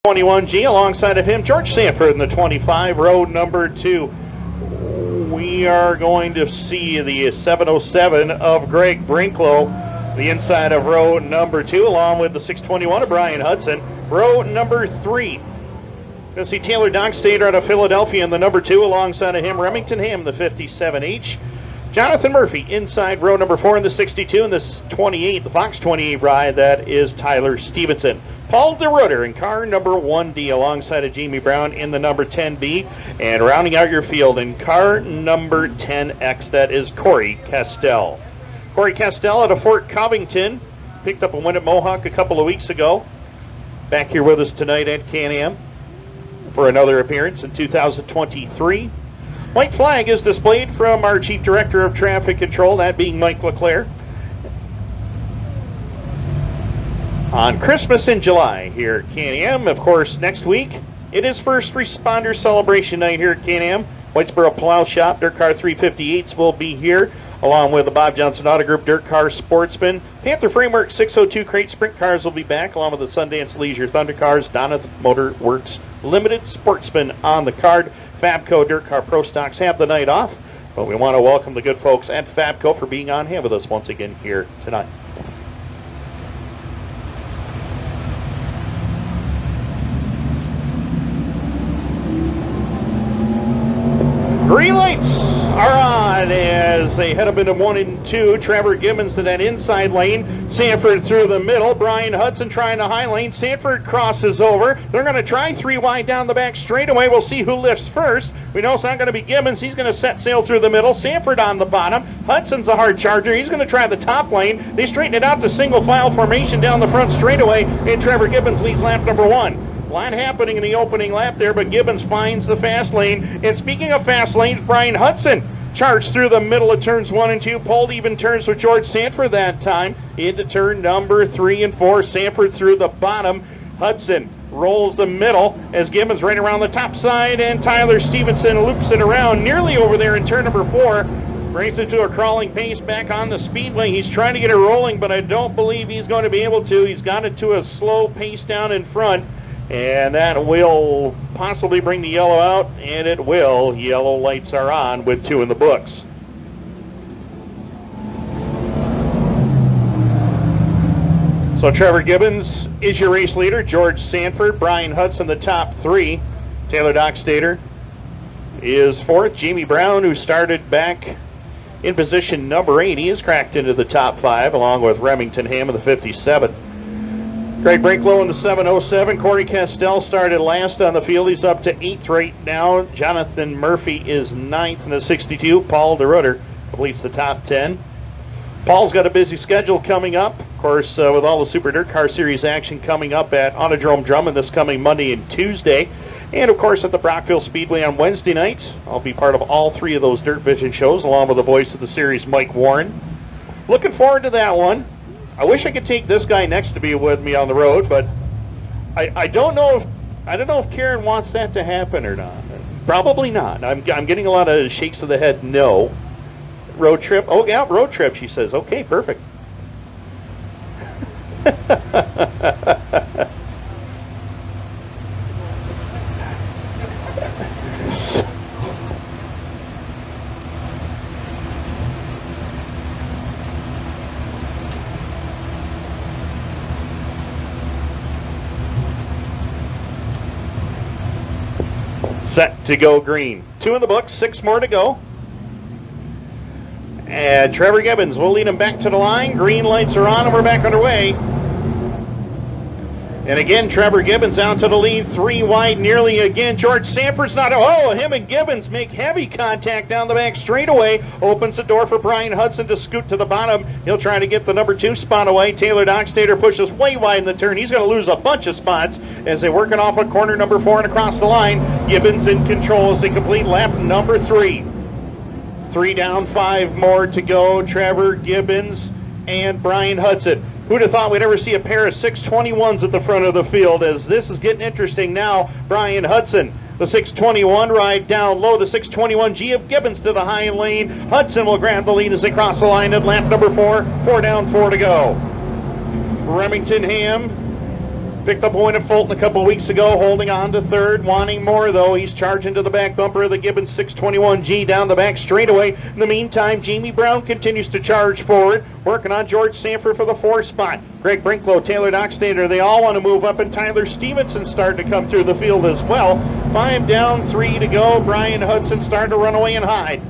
21G alongside of him, George Sanford in the 25, row number 2. We are going to see the 707 of Greg Brinklow, the inside of row number 2, along with the 621 of Brian Hudson. Row number 3. Going to see Taylor Dockstader out of Philadelphia in the number 2, alongside of him, Remington Hamm, the 57H. Jonathan Murphy inside row number 4 in the 62, and this 28, the Fox 28 ride, that is Tyler Stevenson. Paul DeRutter in car number 1D alongside of Jamie Brown in the number 10B. And rounding out your field in car number 10X, that is Corey Castell. Corey Castell out of Fort Covington, picked up a win at Mohawk a couple of weeks ago. Back here with us tonight at Can-Am for another appearance in 2023. White flag is displayed from our Chief Director of Traffic Control, that being Mike LeClaire. On Christmas in July here at Can-Am. Of course, next week, it is First Responder Celebration Night here at Can-Am. Whitesboro Plow Shop, Dirtcar 358s will be here, along with the Bob Johnson Auto Group, Dirtcar Sportsman. Panther Framework 602 Crate Sprint Cars will be back, along with the Sundance Leisure Thunder Cars, Donath Motor Works Limited, Sportsman on the card. Fabco Dirtcar Pro Stocks have the night off, but we want to welcome the good folks at Fabco for being on hand with us once again here tonight. Green lights are on as they head up into 1 and 2. Trevor Gibbons to that inside lane. Sanford through the middle. Brian Hudson trying the high lane. Sanford crosses over. They're going to try 3 wide down the back straightaway. We'll see who lifts first. We know it's not going to be Gibbons. He's going to set sail through the middle. Sanford on the bottom. Hudson's a hard charger. He's going to try the top lane. They straighten it out to single file formation down the front straightaway, and Trevor Gibbons leads lap number 1. A lot happening in the opening lap there, but Gibbons finds the fast lane. And speaking of fast lanes, Brian Hudson charged through the middle of turns 1 and 2, pulled even turns with George Sanford that time into turn number 3 and 4. Sanford through the bottom. Hudson rolls the middle as Gibbons right around the top side, and Tyler Stevenson loops it around nearly over there in turn number 4. Brings it to a crawling pace back on the Speedway. He's trying to get it rolling, but I don't believe he's going to be able to. He's got it to a slow pace down in front. And that will possibly bring the yellow out, and it will. Yellow lights are on with 2 in the books. So Trevor Gibbons is your race leader. George Sanford, Brian Hudson, the top 3. Taylor Dockstader is 4th. Jamie Brown, who started back in position number 8, he has cracked into the top 5, along with Remington Hamm of the 57. Greg Brinklow in the 707. Corey Castell started last on the field. He's up to 8th right now. Jonathan Murphy is 9th in the 62. Paul DeRutter completes the top 10. Paul's got a busy schedule coming up. Of course, with all the Super Dirt Car Series action coming up at Autodrome Drummond this coming Monday and Tuesday. And, of course, at the Brockville Speedway on Wednesday night. I'll be part of all 3 of those Dirt Vision shows, along with the voice of the series, Mike Warren. Looking forward to that one. I wish I could take this guy next to me with me on the road, but I don't know if Karen wants that to happen or not. Probably not. I'm getting a lot of shakes of the head. No. Road trip? Oh yeah, road trip. She says, okay, perfect. Set to go green. 2 in the books, 6 more to go. And Trevor Gibbons will lead him back to the line. Green lights are on and we're back underway. And again, Trevor Gibbons out to the lead, 3 wide nearly again. George Sanford's not. Oh, him and Gibbons make heavy contact down the back straightaway. Opens the door for Brian Hudson to scoot to the bottom. He'll try to get the number 2 spot away. Taylor Dockstader pushes way wide in the turn. He's going to lose a bunch of spots as they work it off at corner number 4 and across the line. Gibbons in control as they complete lap number 3. 3 down, 5 more to go. Trevor Gibbons and Brian Hudson. Who'd have thought we'd ever see a pair of 621s at the front of the field, as this is getting interesting now. Brian Hudson, the 621 ride down low. The 621G of Gibbons to the high lane. Hudson will grab the lead as they cross the line at lap number 4. 4 down, 4 to go. Remington Hamm Picked up a win at Fulton a couple weeks ago, holding on to third, wanting more though. He's charging to the back bumper of the Gibbons 621G down the back straightaway. In the meantime, Jamie Brown continues to charge forward, working on George Sanford for the 4th spot. Greg Brinklow, Taylor Dockstader, they all want to move up, and Tyler Stevenson starting to come through the field as well. 5 down, 3 to go. Brian Hudson starting to run away and hide.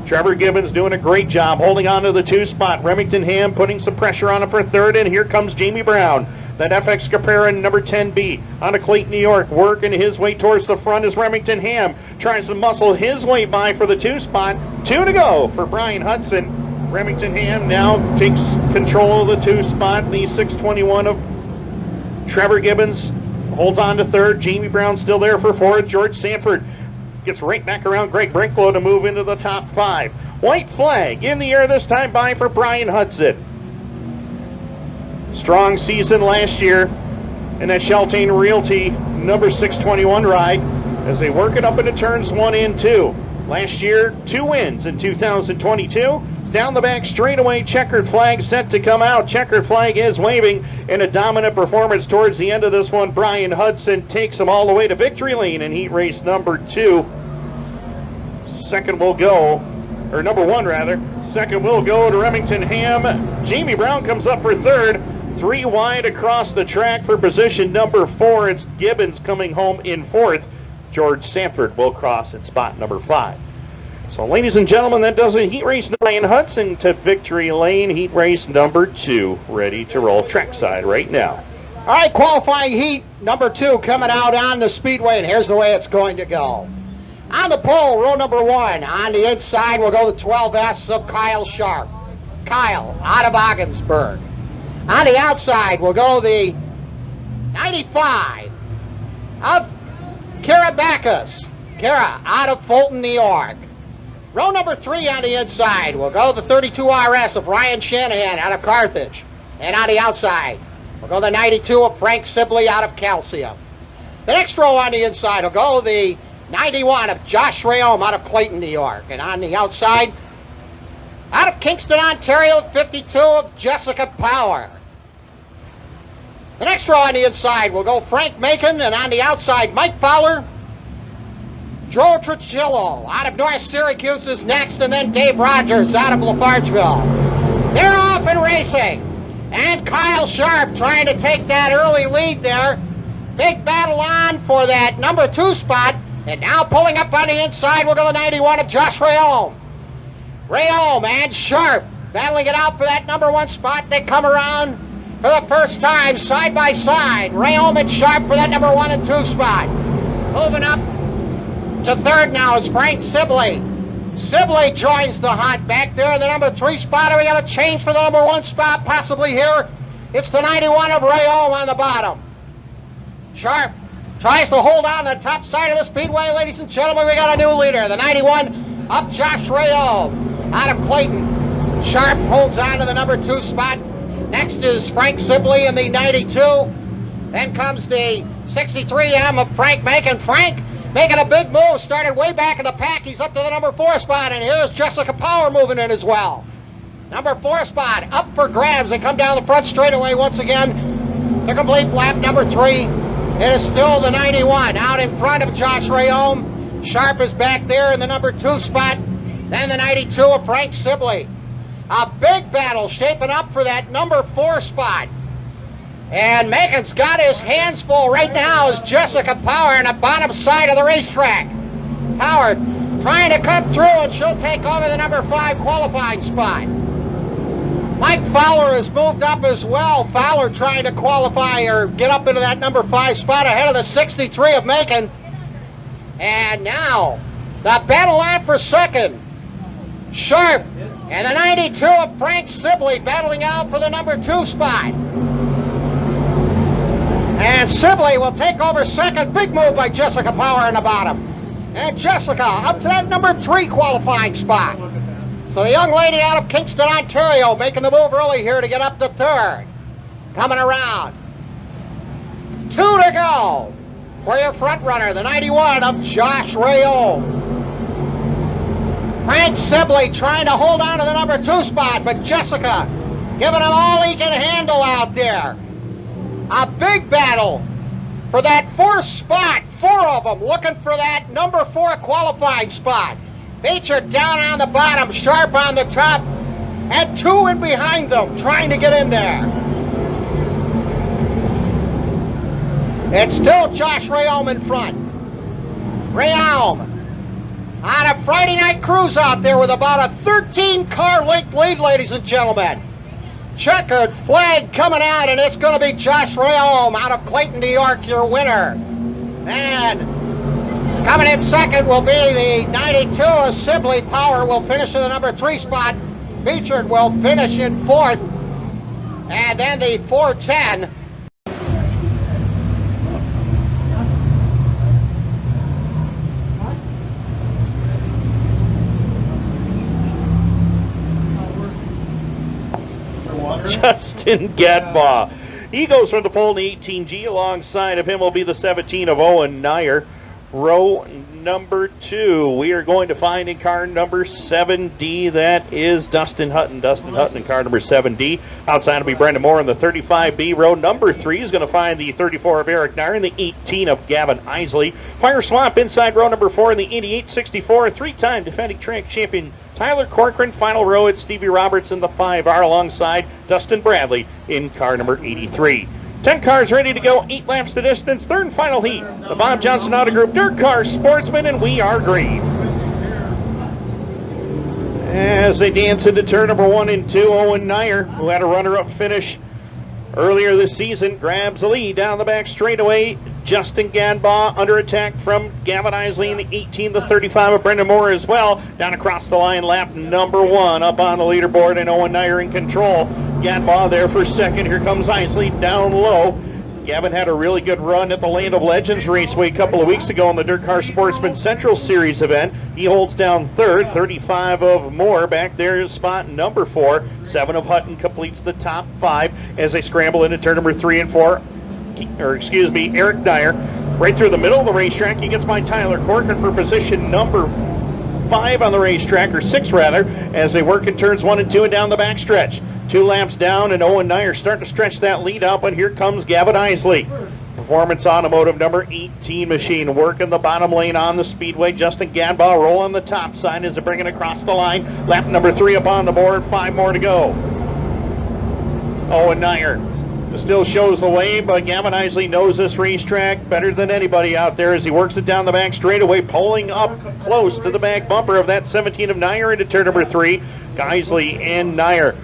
Trevor Gibbons doing a great job holding on to the 2 spot. Remington Hamm putting some pressure on him for third, and here comes Jamie Brown. That FX Caprera number 10B out of Clayton, New York, working his way towards the front as Remington Hamm tries to muscle his way by for the 2 spot. 2 to go for Brian Hudson. Remington Hamm now takes control of the 2 spot. The 621 of Trevor Gibbons holds on to third. Jamie Brown still there for fourth. George Sanford gets right back around Greg Brinklow to move into the top 5. White flag in the air this time by for Brian Hudson. Strong season last year in that Sheltane Realty number 621 ride as they work it up into turns 1 and 2. Last year, 2 wins in 2022. Down the back straightaway, checkered flag set to come out. Checkered flag is waving in a dominant performance towards the end of this one. Brian Hudson takes them all the way to victory lane in heat race number 2. Second will go, or number 1 rather. Second will go to Remington Hamm. Jamie Brown comes up for third. 3 wide across the track for position number 4. It's Gibbons coming home in 4th. George Sanford will cross at spot number 5. So, ladies and gentlemen, that does it. Heat race 9, Hudson to victory lane. Heat race number 2, ready to roll trackside right now. All right, qualifying heat number 2 coming out on the Speedway, and here's the way it's going to go. On the pole, row number 1. On the inside will go the 12S of Kyle Sharp. Kyle, out of Ogdensburg. On the outside will go the 95 of Kara Backus. Kara, out of Fulton, New York. Row number 3 on the inside will go the 32 RS of Ryan Shanahan out of Carthage. And on the outside will go the 92 of Frank Sibley out of Calcium. The next row on the inside will go the 91 of Josh Reome out of Clayton, New York. And on the outside, out of Kingston, Ontario, 52 of Jessica Power. The next row on the inside will go Frank Mackin, and on the outside, Mike Fowler. Joe Trujillo out of North Syracuse is next, and then Dave Rogers out of Lafargeville. They're off and racing. And Kyle Sharp trying to take that early lead there. Big battle on for that number 2 spot. And now pulling up on the inside will go the 91 of Josh Reome. Reome and Sharp battling it out for that number 1 spot. They come around for the first time side by side. Reome and Sharp for that number 1 and 2 spot. Moving up to third now is Frank Sibley. Sibley joins the hunt back there in the number 3 spot. We got a change for the number 1 spot possibly here. It's the 91 of Reome on the bottom. Sharp tries to hold on the top side of the Speedway, ladies and gentlemen. We got a new leader, the 91 of Josh Reome out of Clayton. Sharp holds on to the number 2 spot. Next is Frank Sibley in the 92. Then comes the 63M of Frank Mackin. Frank making a big move, started way back in the pack. He's up to the number 4 spot, and here's Jessica Power moving in as well. Number 4 spot up for grabs. They come down the front straightaway once again. The complete lap number 3. It is still the 91 out in front of Josh Reome. Sharp is back there in the number 2 spot. Then the 92 of Frank Sibley. A big battle shaping up for that number 4 spot. And Mackin's got his hands full right now as Jessica Power on the bottom side of the racetrack. Power trying to cut through, and she'll take over the number 5 qualifying spot. Mike Fowler has moved up as well. Fowler trying to qualify or get up into that number 5 spot ahead of the 63 of Mackin. And now the battle on for second. Sharp and the 92 of Frank Sibley battling out for the number 2 spot. And Sibley will take over second. Big move by Jessica Power in the bottom. And Jessica up to that number 3 qualifying spot. So the young lady out of Kingston, Ontario, making the move early here to get up to third. Coming around. 2 to go for your front runner, the 91 of Josh Reome. Frank Sibley trying to hold on to the number 2 spot, but Jessica giving him all he can handle out there. A big battle for that fourth spot. 4 of them looking for that number 4 qualifying spot. Beecher down on the bottom, Sharp on the top, and 2 in behind them trying to get in there. It's still Josh Reome in front. Reome on a Friday night cruise out there with about a 13-car length lead, ladies and gentlemen. Checkered flag coming out, and it's going to be Josh Reome out of Clayton, New York, your winner. And coming in second will be the 92 of Sibley. Power will finish in the number 3 spot. Beecher will finish in 4th. And then the 410. Justin Gadbaugh. He goes from the pole in the 18G. Alongside of him will be the 17 of Owen Nier. Row number 2. We are going to find in car number 7D. That is Dustin Hutton. Dustin Hutton in car number 7D. Outside will be Brennan Moore in the 35B. Row number 3 is going to find the 34 of Eric Nier and the 18 of Gavin Eisele. Fire Swamp inside row number 4 in the 88-64. 3-time defending track champion Tyler Corcoran. Final row, it's Stevie Roberts in the 5R alongside Dustin Bradley in car number 83. 10 cars ready to go, 8 laps the distance, 3rd and final heat. The Bob Johnson Auto Group Dirtcar, Sportsman, and we are green. As they dance into turn number 1 and 2, Owen Nier, who had a runner-up finish earlier this season, grabs the lead down the back straightaway. Justin Gadbaugh under attack from Gavin Eisele in the 18, the 35 of Brennan Moore as well. Down across the line, lap number 1 up on the leaderboard, and Owen Nier in control. Gadbaugh there for second. Here comes Eisele down low. Gavin had a really good run at the Land of Legends Raceway a couple of weeks ago in the Dirtcar Sportsman Central Series event. He holds down 3rd. 35 of Moore back there is spot number 4. 7 of Hutton completes the top 5 as they scramble into turn number 3 and 4. Eric Nier right through the middle of the racetrack. He gets by Tyler Corcoran for position number 5 on the racetrack, or 6 rather, as they work in turns 1 and 2 and down the backstretch. 2 laps down, and Owen Nier starting to stretch that lead out, but here comes Gavin Eisele. Performance Automotive number 18 machine working the bottom lane on the Speedway. Justin Gadbaugh rolling the top side as they bring it across the line. Lap number 3 up on the board, 5 more to go. Owen Nier still shows the way, but Gavin Eisele knows this racetrack better than anybody out there as he works it down the back straightaway, pulling up close to the back bumper of that 17 of Nier into turn number 3. Eisele and Nier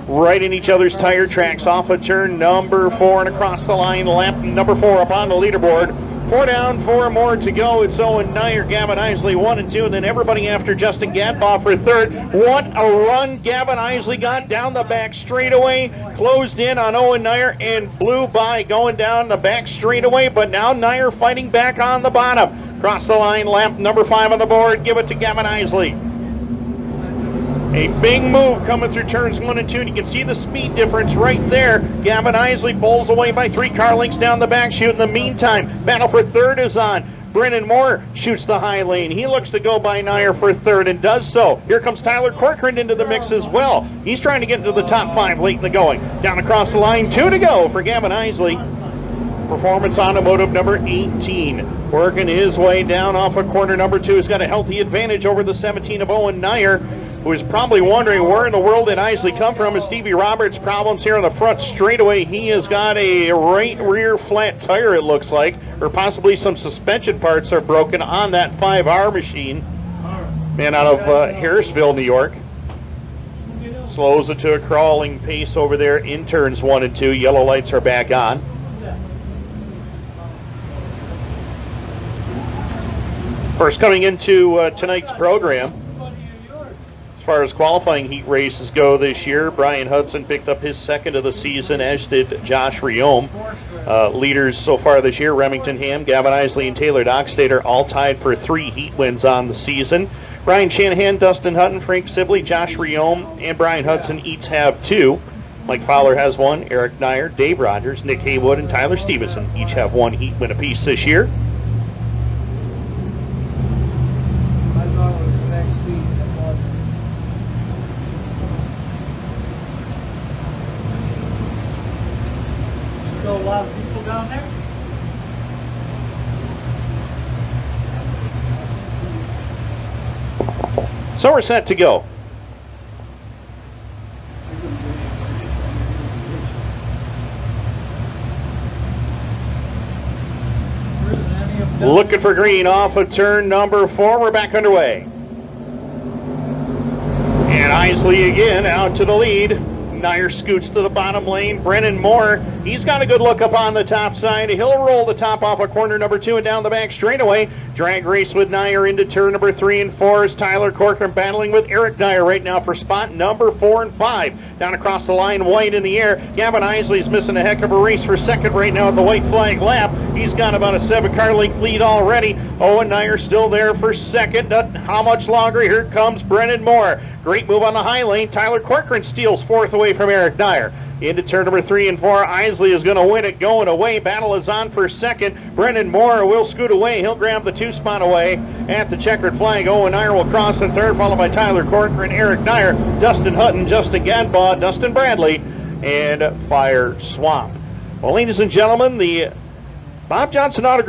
right in each other's tire tracks off of turn number 4 and across the line. Lap number 4 up on the leaderboard. 4 down, 4 more to go. It's Owen Nier, Gavin Eisele 1 and 2, and then everybody after Justin Gadbaugh for 3rd. What a run Gavin Eisele got down the back straightaway, closed in on Owen Nier and blew by going down the back straightaway, but now Nier fighting back on the bottom. Cross the line, lap number 5 on the board. Give it to Gavin Eisele. A big move coming through turns 1 and 2, and you can see the speed difference right there. Gavin Eisele bowls away by 3 car lengths down the back chute. In the meantime, battle for 3rd is on. Brennan Moore shoots the high lane. He looks to go by Nier for 3rd and does so. Here comes Tyler Corcoran into the mix as well. He's trying to get into the top 5 late in the going. Down across the line, 2 to go for Gavin Eisele. Performance Automotive number 18 working his way down off of corner number 2. He's got a healthy advantage over the 17 of Owen Nier, who is probably wondering where in the world did Eisele come from. Is Stevie Roberts' problems here on the front straightaway. He has got a right rear flat tire, it looks like, or possibly some suspension parts are broken on that 5R machine. Man out of Harrisville, New York. Slows it to a crawling pace over there in turns 1 and 2. Yellow lights are back on. First, coming into tonight's program, as far as qualifying heat races go this year, Brian Hudson picked up his 2nd of the season, as did Josh Reome. Leaders so far this year, Remington Hamm, Gavin Eisele, and Taylor Dockstader all tied for 3 heat wins on the season. Ryan Shanahan, Dustin Hutton, Frank Sibley, Josh Reome, and Brian Hudson each have 2. Mike Fowler has 1, Eric Nier, Dave Rogers, Nick Haywood, and Tyler Stevenson each have 1 heat win apiece this year. So we're set to go. Looking for green off of turn number 4. We're back underway. And Eisele again out to the lead. Nier scoots to the bottom lane. Brennan Moore, he's got a good look up on the top side. He'll roll the top off of corner number 2 and down the back straightaway. Drag race with Nier into turn number 3 and 4 as Tyler Corcoran battling with Eric Nier right now for spot number 4 and 5. Down across the line, white in the air. Gavin Eisele's missing a heck of a race for second right now at the white flag lap. He's got about a 7-car length lead already. Owen Nier still there for second. How much longer? Here comes Brennan Moore. Great move on the high lane. Tyler Corcoran steals 4th away from Eric Nier. Into turn number 3 and 4. Eisele is going to win it going away. Battle is on for second. Brennan Moore will scoot away. He'll grab the 2 spot away at the checkered flag. Owen Nier will cross in third, followed by Tyler Corcoran, Eric Nier, Dustin Hutton, Justin Gadbaugh, Dustin Bradley, and Fire Swamp. Well, ladies and gentlemen, the Bob Johnson autograph